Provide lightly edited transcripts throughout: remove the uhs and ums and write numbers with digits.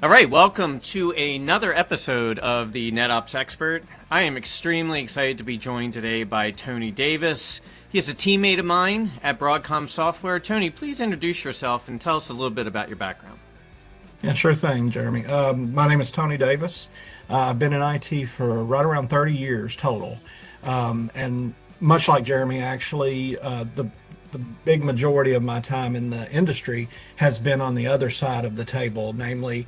All right, welcome to another episode of the NetOps Expert. I am extremely excited to be joined today by Tony Davis. He is a teammate of mine at Broadcom Software. Tony, please introduce yourself and tell us a little bit about your background. Yeah, sure thing, Jeremy. My name is Tony Davis. I've been in IT for right around 30 years total. And much like Jeremy, actually, the big majority of my time in the industry has been on the other side of the table, namely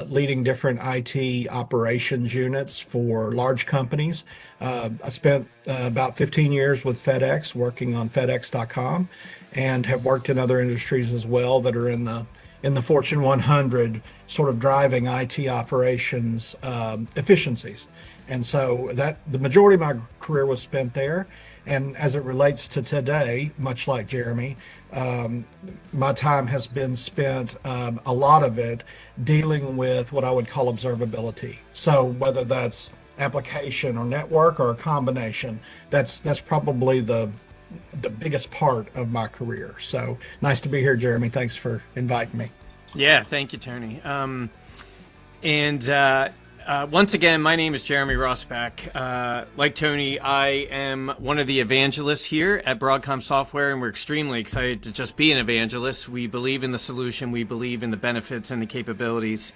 leading different IT operations units for large companies. I spent about 15 years with FedEx working on FedEx.com and have worked in other industries as well that are in the Fortune 100, sort of driving IT operations efficiencies. And so that the majority of my career was spent there. And as it relates to today, much like Jeremy, my time has been spent, a lot of it, dealing with what I would call observability. So whether that's application or network or a combination, that's probably the biggest part of my career. So nice to be here, Jeremy. Thanks for inviting me. Yeah, thank you, Tony. Once again, my name is Jeremy Rossback. Like Tony, I am one of the evangelists here at Broadcom Software, and we're extremely excited to just be an evangelist. We believe in the solution, we believe in the benefits and the capabilities.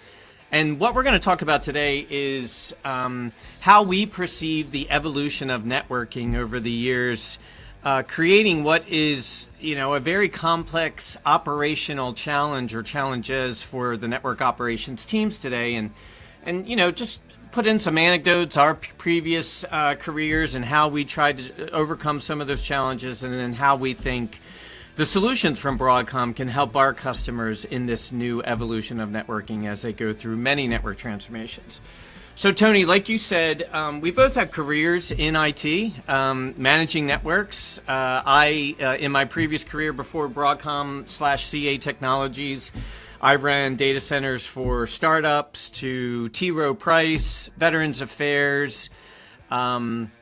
And what we're going to talk about today is how we perceive the evolution of networking over the years, creating what is, a very complex operational challenge or challenges for the network operations teams today. And just put in some anecdotes, our previous careers and how we tried to overcome some of those challenges, and then how we think the solutions from Broadcom can help our customers in this new evolution of networking as they go through many network transformations. So Tony, like you said, we both have careers in IT, managing networks. In my previous career before Broadcom/CA Technologies, I ran data centers for startups to T. Rowe Price, Veterans Affairs, Northrop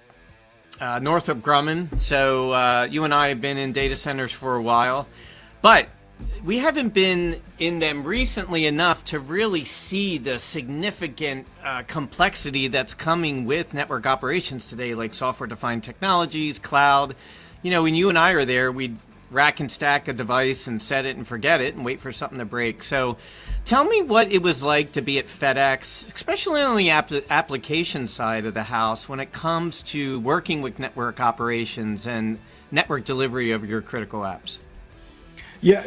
Grumman. So you and I have been in data centers for a while, but we haven't been in them recently enough to really see the significant complexity that's coming with network operations today, like software-defined technologies, cloud. When you and I are there, we'd rack and stack a device and set it and forget it and wait for something to break. So tell me what it was like to be at FedEx, especially on the application side of the house, when it comes to working with network operations and network delivery of your critical apps. Yeah,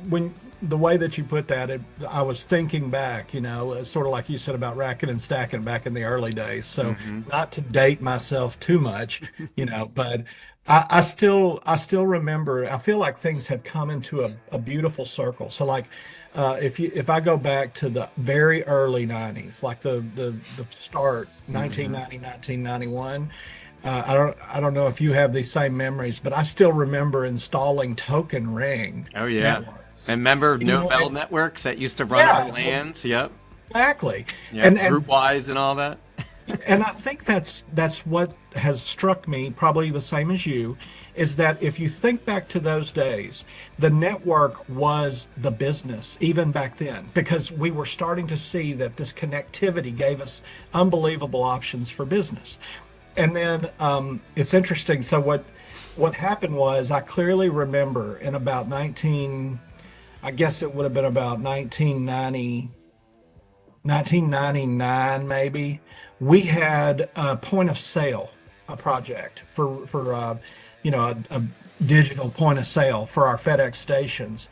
when the way that you put that, I was thinking back, sort of like you said about racking and stacking back in the early days. So not to date myself too much, but I still remember. I feel like things have come into a beautiful circle. So like, if I go back to the very early 90s, like the start, 1990, 1991. I don't know if you have these same memories, but I still remember installing Token Ring. Oh yeah, networks. And remember Novell networks that used to run on LANs? Yep, exactly. Yeah, and GroupWise and all that. And I think that's what has struck me, probably the same as you, is that if you think back to those days, the network was the business even back then, because we were starting to see that this connectivity gave us unbelievable options for business. And then it's interesting. So what happened was, I clearly remember in about I guess it would have been about 1999 maybe, we had a point of sale, a project for a digital point of sale for our FedEx stations.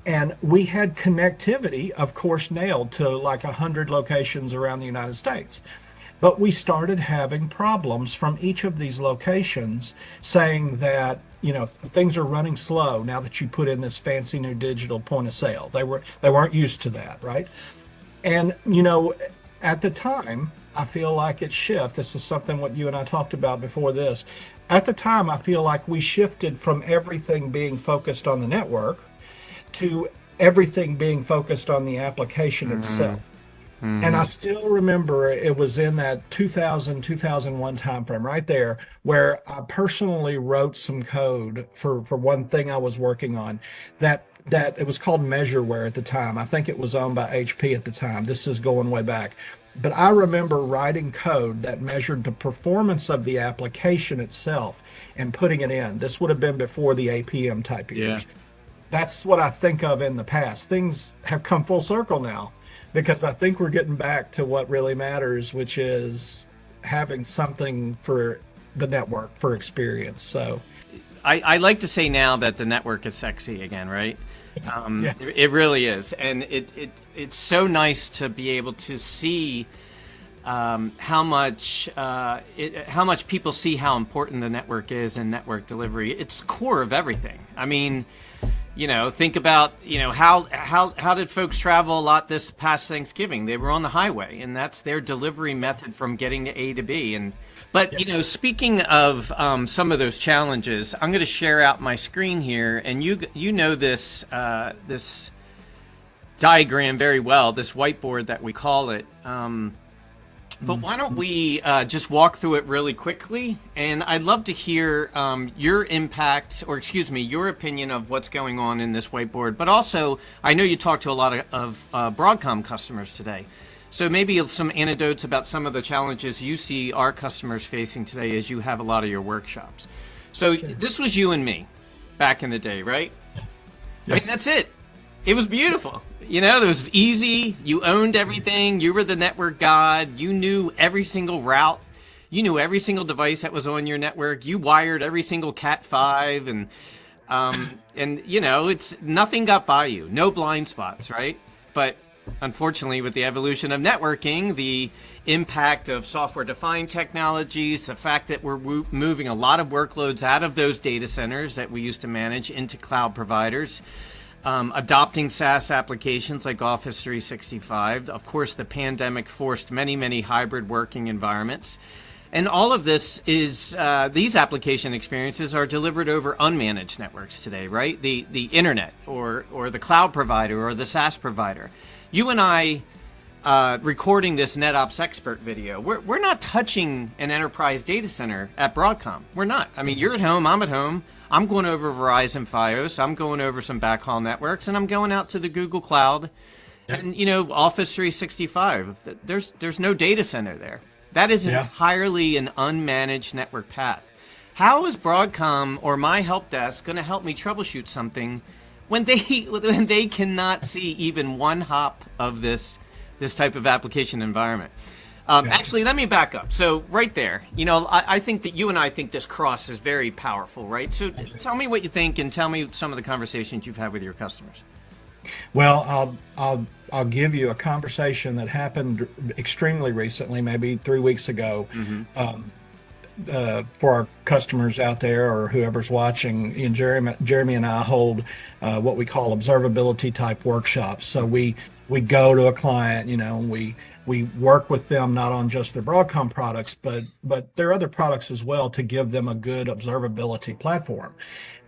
And we had connectivity, of course, nailed to like 100 locations around the United States. But we started having problems from each of these locations saying that, things are running slow now that you put in this fancy new digital point of sale. They weren't used to that, right? And, at the time, I feel like it shifted. This is something what you and I talked about before this. At the time, I feel like we shifted from everything being focused on the network to everything being focused on the application itself. And I still remember it was in that 2000, 2001 timeframe right there where I personally wrote some code for one thing I was working on that that it was called Measureware at the time. I think it was owned by HP at the time. This is going way back. But I remember writing code that measured the performance of the application itself and putting it in. This would have been before the APM type Yeah. years. That's what I think of in the past. Things have come full circle now because I think we're getting back to what really matters, which is having something for the network for experience. So, I like to say now that the network is sexy again, right? yeah, It really is, and it's so nice to be able to see how much people see how important the network is in network delivery. It's core of everything. I mean, think about how did folks travel a lot this past Thanksgiving? They were on the highway, and that's their delivery method from getting to A to B. But speaking of some of those challenges, I'm going to share out my screen here, and you know this this diagram very well, this whiteboard that we call it. But why don't we just walk through it really quickly? And I'd love to hear your impact, or excuse me, your opinion of what's going on in this whiteboard. But also, I know you talked to a lot of Broadcom customers today. So maybe some anecdotes about some of the challenges you see our customers facing today as you have a lot of your workshops. So this was you and me back in the day, right? Yeah. I mean, that's it. It was beautiful. It was easy. You owned everything. You were the network god. You knew every single route. You knew every single device that was on your network. You wired every single Cat5 and it's nothing got by you. No blind spots, right? But unfortunately, with the evolution of networking, the impact of software-defined technologies, the fact that we're moving a lot of workloads out of those data centers that we used to manage into cloud providers, adopting SaaS applications like Office 365. Of course, the pandemic forced many, many hybrid working environments. And all of this is, these application experiences are delivered over unmanaged networks today, right? The internet or the cloud provider or the SaaS provider. You and I recording this NetOps expert video, we're not touching an enterprise data center at Broadcom. We're not. I mean, you're at home, I'm at home. I'm going over Verizon Fios. I'm going over some backhaul networks, and I'm going out to the Google Cloud and, Office 365. There's no data center there. That is entirely an unmanaged network path. How is Broadcom or my help desk going to help me troubleshoot something when they cannot see even one hop of this type of application environment? Actually, let me back up. So right there, I think that you and I think this cross is very powerful, right? So tell me what you think and tell me some of the conversations you've had with your customers. Well, I'll give you a conversation that happened extremely recently, maybe 3 weeks ago. For our customers out there or whoever's watching, Jeremy and I hold what we call observability type workshops. So we go to a client, we work with them not on just their Broadcom products, but their other products as well to give them a good observability platform.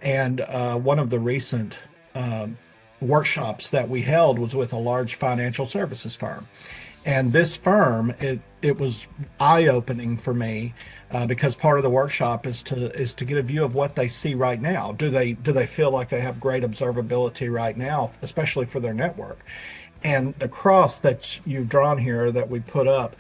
And one of the recent workshops that we held was with a large financial services firm. And this firm, it was eye-opening for me because part of the workshop is to get a view of what they see right now. Do they feel like they have great observability right now, especially for their network? And the cross that you've drawn here that we put up,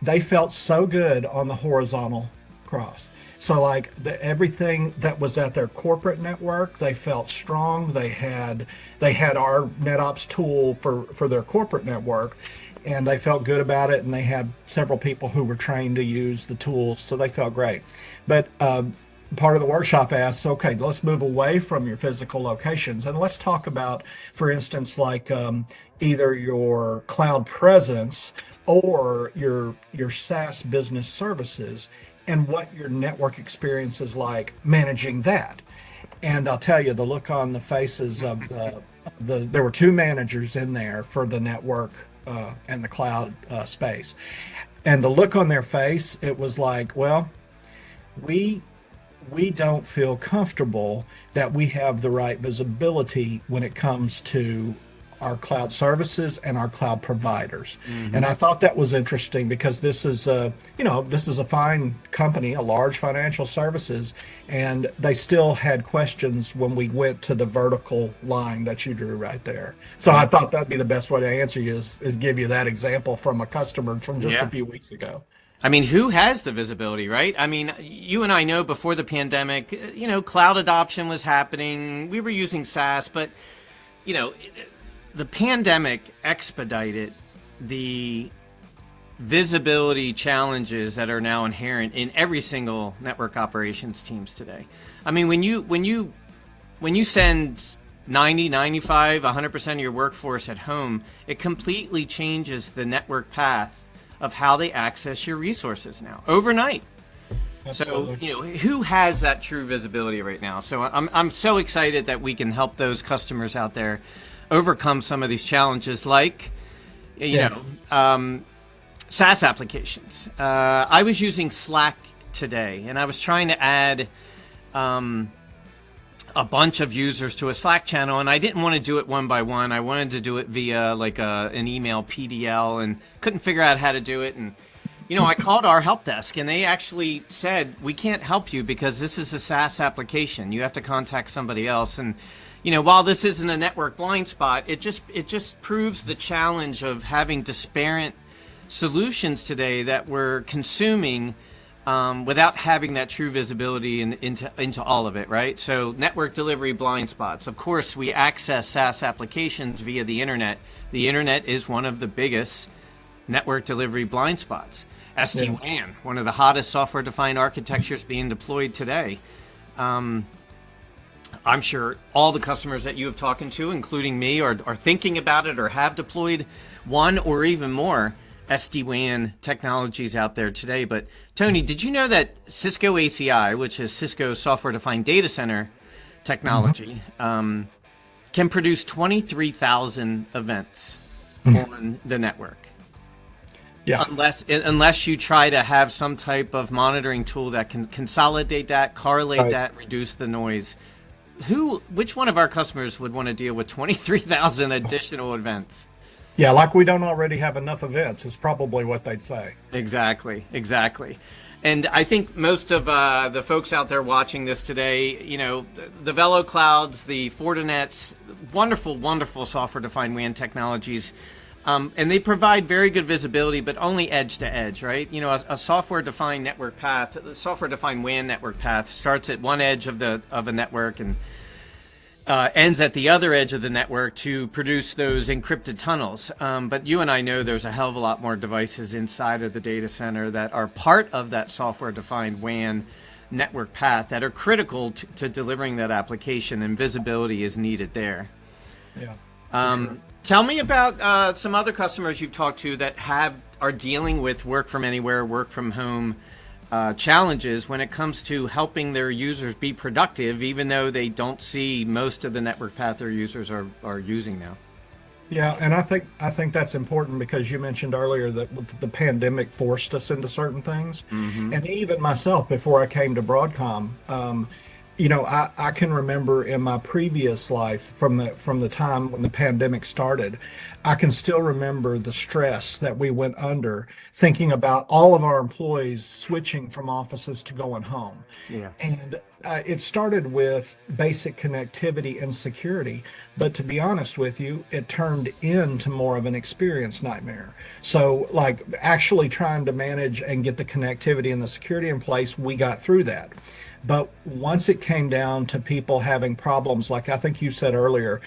they felt so good on the horizontal cross. So like everything that was at their corporate network, they felt strong. They had our NetOps tool for their corporate network, and they felt good about it. And they had several people who were trained to use the tools, so they felt great. But part of the workshop asks, okay, let's move away from your physical locations and let's talk about, for instance, like either your cloud presence or your SaaS business services and what your network experience is like managing that. And I'll tell you, the look on the faces of there were two managers in there for the network and the cloud space. And the look on their face, it was like, well, we don't feel comfortable that we have the right visibility when it comes to our cloud services and our cloud providers. And I thought that was interesting because this is this is a fine company, a large financial services, and they still had questions when we went to the vertical line that you drew right there. So I thought that'd be the best way to answer you is give you that example from a customer from just a Yeah. few weeks ago. I mean, who has the visibility, right? I mean, you and I know before the pandemic, cloud adoption was happening. We were using SaaS, but, you know, the pandemic expedited the visibility challenges that are now inherent in every single network operations teams today. I mean, when you send 90, 95, 100% of your workforce at home, it completely changes the network path of how they access your resources now overnight. Absolutely. So, who has that true visibility right now? So I'm so excited that we can help those customers out there overcome some of these challenges, like, SaaS applications. I was using Slack today, and I was trying to add a bunch of users to a Slack channel, and I didn't want to do it one by one. I wanted to do it via like an email PDL, and couldn't figure out how to do it. And I called our help desk, and they actually said, we can't help you because this is a SaaS application. You have to contact somebody else. And while this isn't a network blind spot, it just proves the challenge of having disparate solutions today that we're consuming without having that true visibility into all of it, right? So network delivery blind spots. Of course, we access SaaS applications via the internet. The internet is one of the biggest network delivery blind spots. SD-WAN, one of the hottest software-defined architectures being deployed today. I'm sure all the customers that you have talked to, including me, are thinking about it or have deployed one or even more SD-WAN technologies out there today. But Tony, did you know that Cisco ACI, which is Cisco's software-defined data center technology, can produce 23,000 events on the network? Yeah. Unless you try to have some type of monitoring tool that can consolidate that, correlate that, reduce the noise. Which one of our customers would want to deal with 23,000 additional events? Yeah, like we don't already have enough events is probably what they'd say. Exactly. And I think most of the folks out there watching this today, the Velo Clouds, the Fortinets, wonderful software-defined WAN technologies, and they provide very good visibility, but only edge to edge, right? A software-defined network path, the software-defined WAN network path starts at one edge of a network and ends at the other edge of the network to produce those encrypted tunnels. But you and I know there's a hell of a lot more devices inside of the data center that are part of that software-defined WAN network path that are critical to delivering that application, and visibility is needed there. Yeah. Sure. Tell me about some other customers you've talked to that are dealing with work from anywhere, work from home challenges when it comes to helping their users be productive, even though they don't see most of the network path their users are using now. Yeah, and I think that's important because you mentioned earlier that the pandemic forced us into certain things, and even myself before I came to Broadcom. I can remember in my previous life from the time when the pandemic started, I can still remember the stress that we went under thinking about all of our employees switching from offices to going home. Yeah. And it started with basic connectivity and security, but to be honest with you, it turned into more of an experience nightmare. So like actually trying to manage and get the connectivity and the security in place, we got through that. But once it came down to people having problems, like I think you said earlier,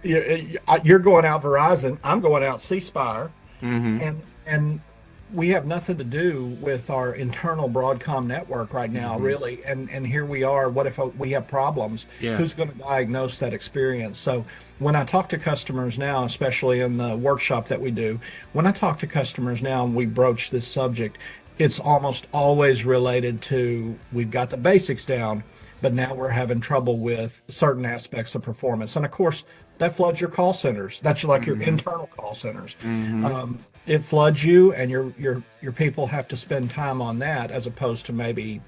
you're going out Verizon, I'm going out C Spire, and we have nothing to do with our internal Broadcom network right now, really. And here we are. What if we have problems? Yeah. Who's going to diagnose that experience? So when I talk to customers now, especially in the workshop that we do, when I talk to customers now and we broach this subject, it's almost always related to we've got the basics down, but now we're having trouble with certain aspects of performance. And of course, that floods your call centers. That's like your internal call centers. It floods you, and your people have to spend time on that as opposed to maybe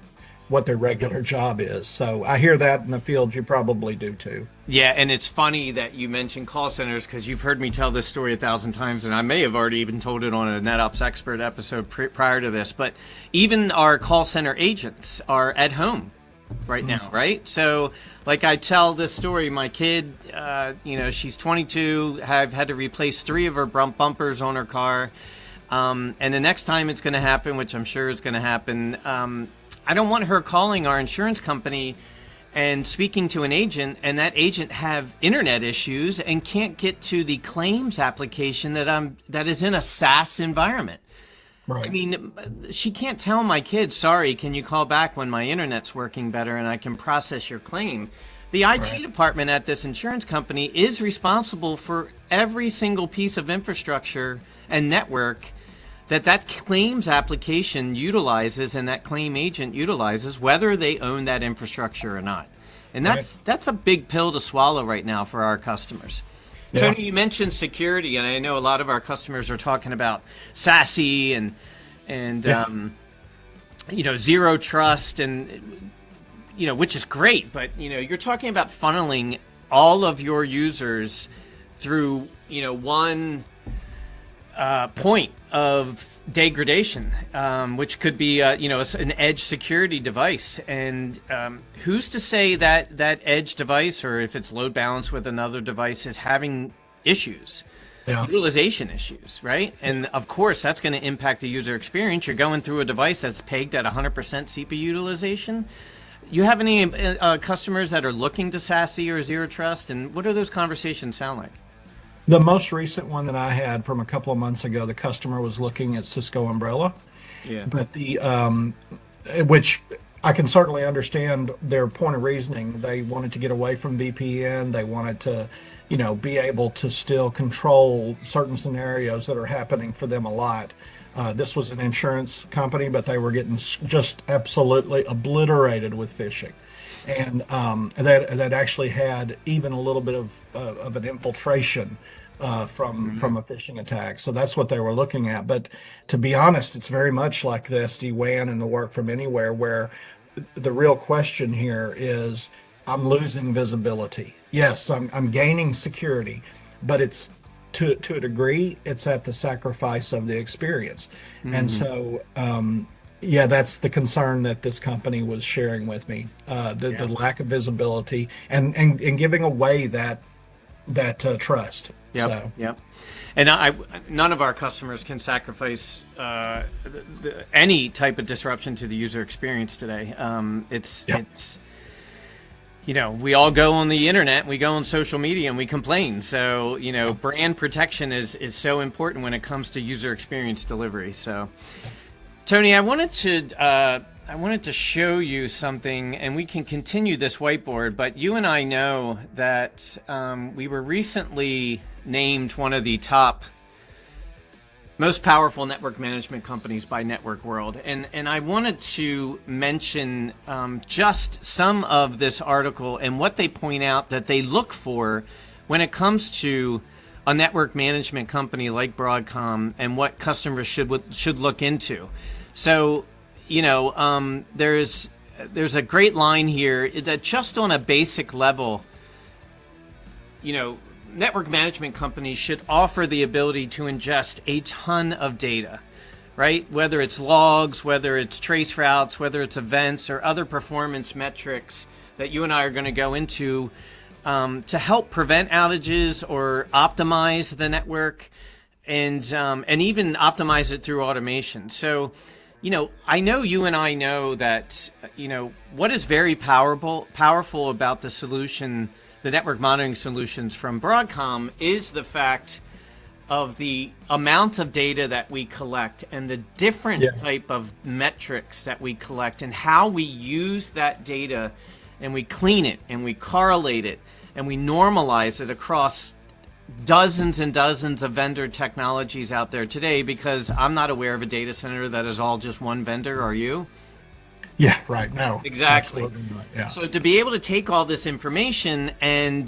what their regular job is. So I hear that in the field. You probably do too. Yeah, and it's funny that you mentioned call centers because you've heard me tell this story 1,000 times, and I may have already even told it on a NetOps expert episode prior to this. But even our call center agents are at home right now, right? So, like I tell this story, my kid, she's 22, have had to replace 3 of her bumpers on her car, and the next time it's going to happen, which I'm sure is going to happen, I don't want her calling our insurance company and speaking to an agent, and that agent have internet issues and can't get to the claims application that is in a SaaS environment. Right. I mean, she can't tell my kid, sorry, can you call back when my internet's working better and I can process your claim? The IT department at this insurance company is responsible for every single piece of infrastructure and network that claims application utilizes and that claim agent utilizes, whether they own that infrastructure or not. And that's a big pill to swallow right now for our customers. Yeah. Tony, you mentioned security, and I know a lot of our customers are talking about SASE and zero trust, and which is great, but you're talking about funneling all of your users through one point of degradation, which could be an edge security device. And who's to say that edge device, or if it's load balanced with another device, is having issues, utilization issues, right? And of course that's going to impact the user experience. You're going through a device that's pegged at 100% CPU utilization. You have any customers that are looking to SASE or zero trust, and what do those conversations sound like? The most recent one that I had from a couple of months ago, the customer was looking at Cisco Umbrella. Yeah. But which I can certainly understand their point of reasoning. They wanted to get away from VPN. They wanted to, be able to still control certain scenarios that are happening for them a lot. This was an insurance company, but they were getting just absolutely obliterated with phishing. And that actually had even a little bit of an infiltration from a phishing attack. So that's what they were looking at. But to be honest, it's very much like the SD-WAN and the work from anywhere, where the real question here is, I'm losing visibility. Yes, I'm gaining security, but it's to a degree, it's at the sacrifice of the experience. And so that's the concern that this company was sharing with me, the lack of visibility and giving away that trust. Yep. And none of our customers can sacrifice any type of disruption to the user experience today. We all go on the internet, we go on social media, and we complain. So, brand protection is so important when it comes to user experience delivery. So, Tony, I wanted to show you something, and we can continue this whiteboard, but you and I know that we were recently named one of the top most powerful network management companies by Network World. And I wanted to mention just some of this article and what they point out that they look for when it comes to a network management company like Broadcom and what customers should look into. So, there's a great line here that just on a basic level, network management companies should offer the ability to ingest a ton of data, right? Whether it's logs, whether it's trace routes, whether it's events or other performance metrics that you and I are going to go into to help prevent outages or optimize the network and even optimize it through automation. So, I know you and I know that, what is very powerful about the solution, the network monitoring solutions from Broadcom, is the fact of the amount of data that we collect and the different type of metrics that we collect and how we use that data, and we clean it and we correlate it and we normalize it across dozens and dozens of vendor technologies out there today, because I'm not aware of a data center that is all just one vendor. Are you? Yeah, right. No, exactly. Yeah. So to be able to take all this information and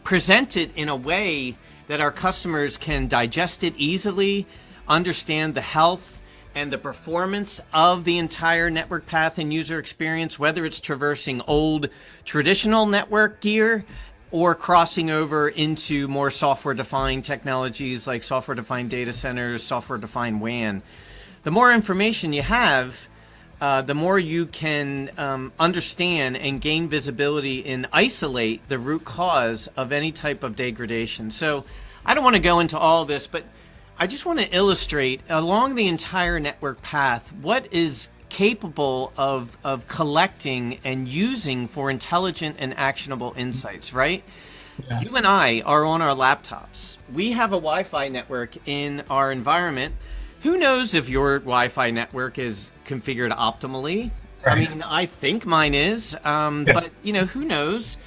present it in a way that our customers can digest it easily, understand the health and the performance of the entire network path and user experience, whether it's traversing old traditional network gear or crossing over into more software-defined technologies like software-defined data centers, software-defined WAN. The more information you have, the more you can understand and gain visibility and isolate the root cause of any type of degradation. So I don't want to go into all this, but I just want to illustrate along the entire network path what is capable of collecting and using for intelligent and actionable insights, right? Yeah. You and I are on our laptops. We have a Wi-Fi network in our environment. Who knows if your Wi-Fi network is configured optimally? Right. I mean, I think mine is, but you know, who knows?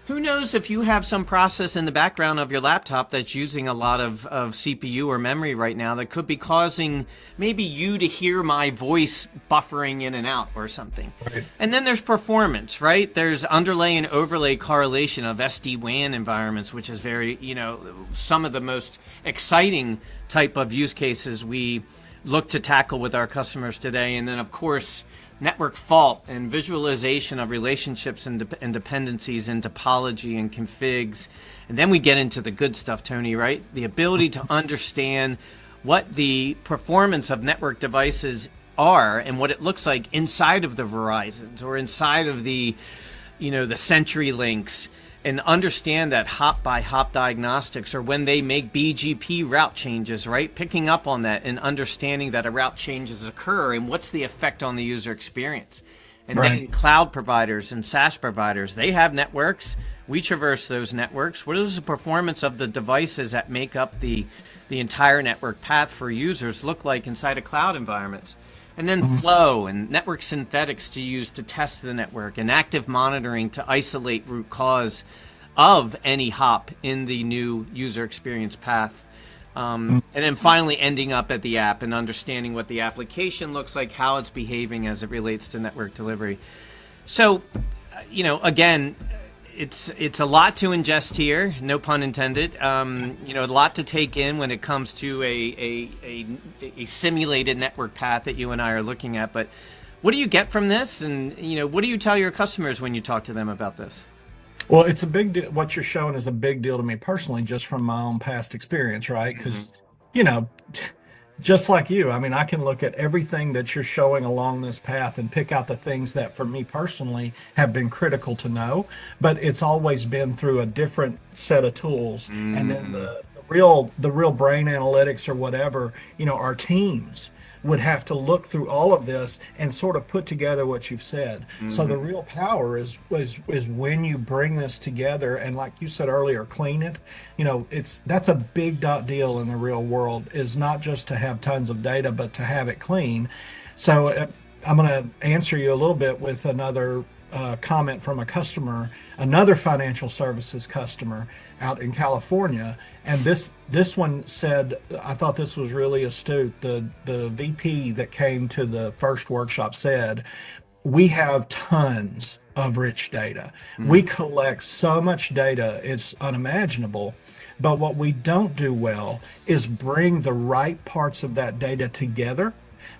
Who knows if you have some process in the background of your laptop that's using a lot of CPU or memory right now that could be causing maybe you to hear my voice buffering in and out or something. Right. And then there's performance, right? There's underlay and overlay correlation of SD-WAN environments, which is very, you know, some of the most exciting type of use cases we look to tackle with our customers today. And then, of course, network fault and visualization of relationships and dependencies and topology and configs. And then we get into the good stuff, Tony, right? The ability to understand what the performance of network devices are and what it looks like inside of the Verizons or inside of the, you know, the CenturyLinks, and understand that hop by hop diagnostics, or when they make BGP route changes, right? Picking up on that and understanding that a route changes occur and what's the effect on the user experience. And right. Then cloud providers and SaaS providers, they have networks. We traverse those networks. What is the performance of the devices that make up the entire network path for users look like inside of cloud environments? And then flow and network synthetics to use to test the network, and active monitoring to isolate root cause of any hop in the new user experience path. And then finally ending up at the app and understanding what the application looks like, how it's behaving as it relates to network delivery. So, you know, again, it's a lot to ingest here, no pun intended. You know, a lot to take in when it comes to a simulated network path that you and I are looking at. But what do you get from this? And, you know, what do you tell your customers when you talk to them about this? Well, it's a big deal. What you're showing is a big deal to me personally, just from my own past experience, right? Because, you know, just like you, I mean, I can look at everything that you're showing along this path and pick out the things that for me personally have been critical to know, but it's always been through a different set of tools. And then the real brain analytics or whatever, you know, our teams would have to look through all of this and sort of put together what you've said. So the real power is when you bring this together and, like you said earlier, clean it. You know, that's a big deal in the real world, is not just to have tons of data, but to have it clean. So I'm going to answer you a little bit with another comment from a customer, another financial services customer out in California. And this one said, I thought this was really astute. The VP that came to the first workshop said, we have tons of rich data. We collect so much data, it's unimaginable. But what we don't do well is bring the right parts of that data together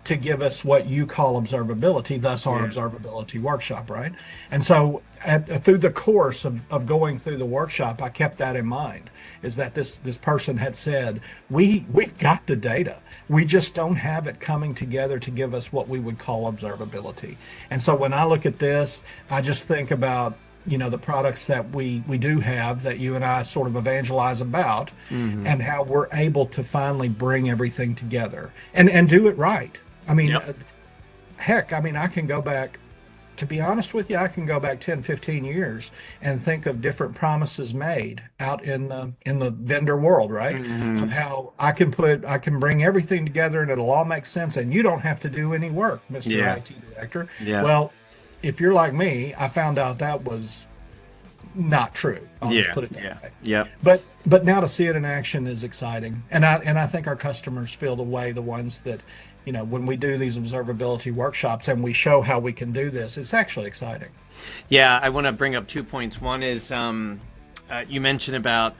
to give us what you call observability, thus our observability workshop, right? And so through the course of going through the workshop, I kept that in mind, is that this person had said, we've got the data. We just don't have it coming together to give us what we would call observability. And so when I look at this, I just think about, you know, the products that we do have that you and I sort of evangelize about, and how we're able to finally bring everything together and do it right. I mean, heck, I mean, I can go back, to be honest with you, I can go back 10, 15 years and think of different promises made out in the vendor world, right? Of how I can bring everything together and it'll all make sense and you don't have to do any work, Mr. IT Director. Well, if you're like me, I found out that was not true. I'll just put it that way. But now to see it in action is exciting. And I think our customers feel the way, the ones that, you know, when we do these observability workshops and we show how we can do this, it's actually exciting. Yeah, I want to bring up 2 points. One is you mentioned about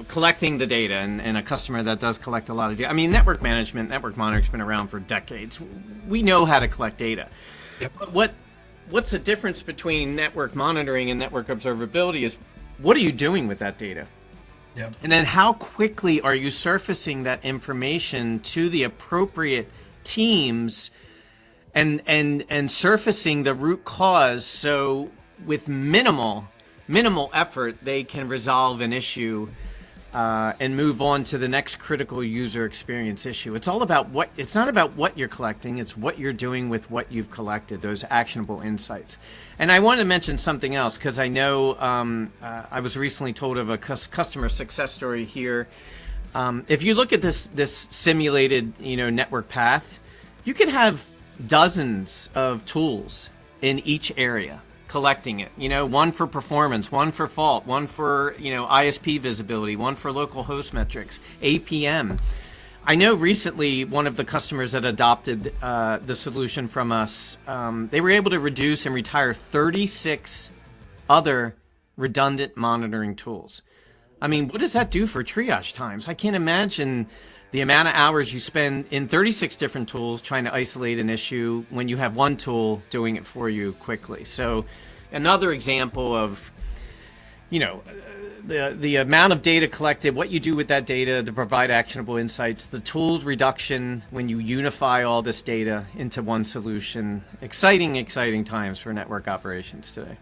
collecting the data and a customer that does collect a lot of data. I mean, network management, network monitoring's been around for decades. We know how to collect data. Yep. But what's the difference between network monitoring and network observability is what are you doing with that data? Yep. And then how quickly are you surfacing that information to the appropriate teams and surfacing the root cause so with minimal effort they can resolve an issue and move on to the next critical user experience issue. It's all about it's not about what you're collecting, it's what you're doing with what you've collected, those actionable insights. And I want to mention something else because I know I was recently told of a customer success story here. If you look at this simulated network path, you could have dozens of tools in each area collecting it, one for performance, one for fault, one for ISP visibility, one for local host metrics, APM. I know recently one of the customers that adopted the solution from us, they were able to reduce and retire 36 other redundant monitoring tools. I mean, what does that do for triage times? I can't imagine the amount of hours you spend in 36 different tools trying to isolate an issue when you have one tool doing it for you quickly. So another example of, the amount of data collected, what you do with that data to provide actionable insights, the tools reduction when you unify all this data into one solution. Exciting times for network operations today.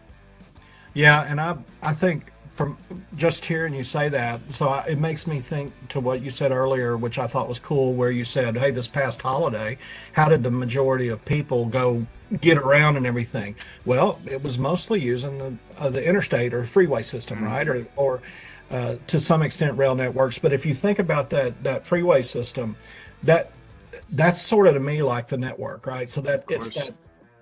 Yeah, and I think from just hearing you say that, it makes me think to what you said earlier, which I thought was cool, where you said, hey, this past holiday, how did the majority of people go get around and everything? Well, it was mostly using the interstate or freeway system, right? Or to some extent rail networks. But if you think about that freeway system, that's sort of to me like the network, right? So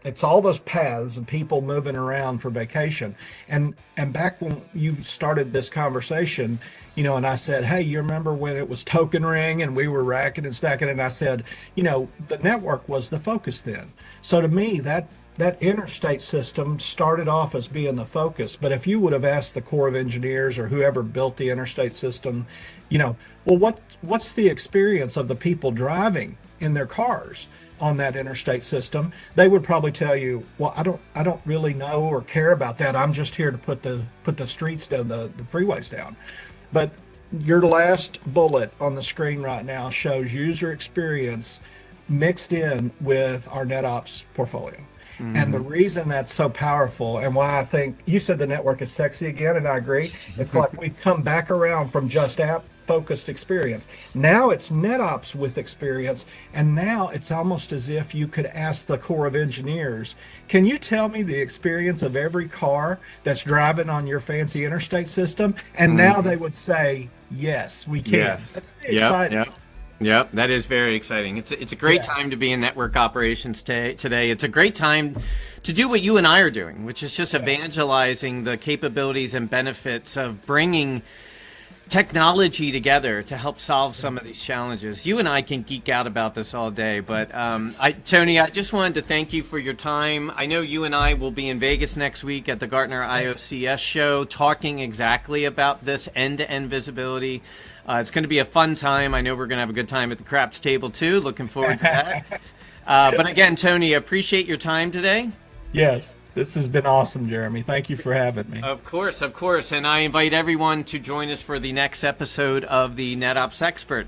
it's all those paths and people moving around for vacation. And back when you started this conversation, and I said, hey, you remember when it was token ring and we were racking and stacking? And I said, the network was the focus then. So to me, that interstate system started off as being the focus. But if you would have asked the Corps of Engineers or whoever built the interstate system, well, what's the experience of the people driving in their cars on that interstate system? They would probably tell you, well, I don't really know or care about that. I'm just here to put the streets down, the freeways down. But your last bullet on the screen right now shows user experience mixed in with our NetOps portfolio. Mm-hmm. And the reason that's so powerful and why I think you said the network is sexy again, and I agree, it's like we've come back around from just app focused experience. Now it's NetOps with experience, and now it's almost as if you could ask the Corps of Engineers, can you tell me the experience of every car that's driving on your fancy interstate system? And now they would say, yes, we can. Yes. That's exciting. Yep, that is very exciting. It's a great time to be in network operations today. It's a great time to do what you and I are doing, which is just evangelizing the capabilities and benefits of bringing technology together to help solve some of these challenges. You and I can geek out about this all day, but Tony, I just wanted to thank you for your time. I know you and I will be in Vegas next week at the Gartner IOCS show talking exactly about this end-to-end visibility. It's going to be a fun time. I know we're going to have a good time at the craps table too. Looking forward to that. But again, Tony, appreciate your time today. Yes, this has been awesome, Jeremy. Thank you for having me. Of course. And I invite everyone to join us for the next episode of the NetOps Expert.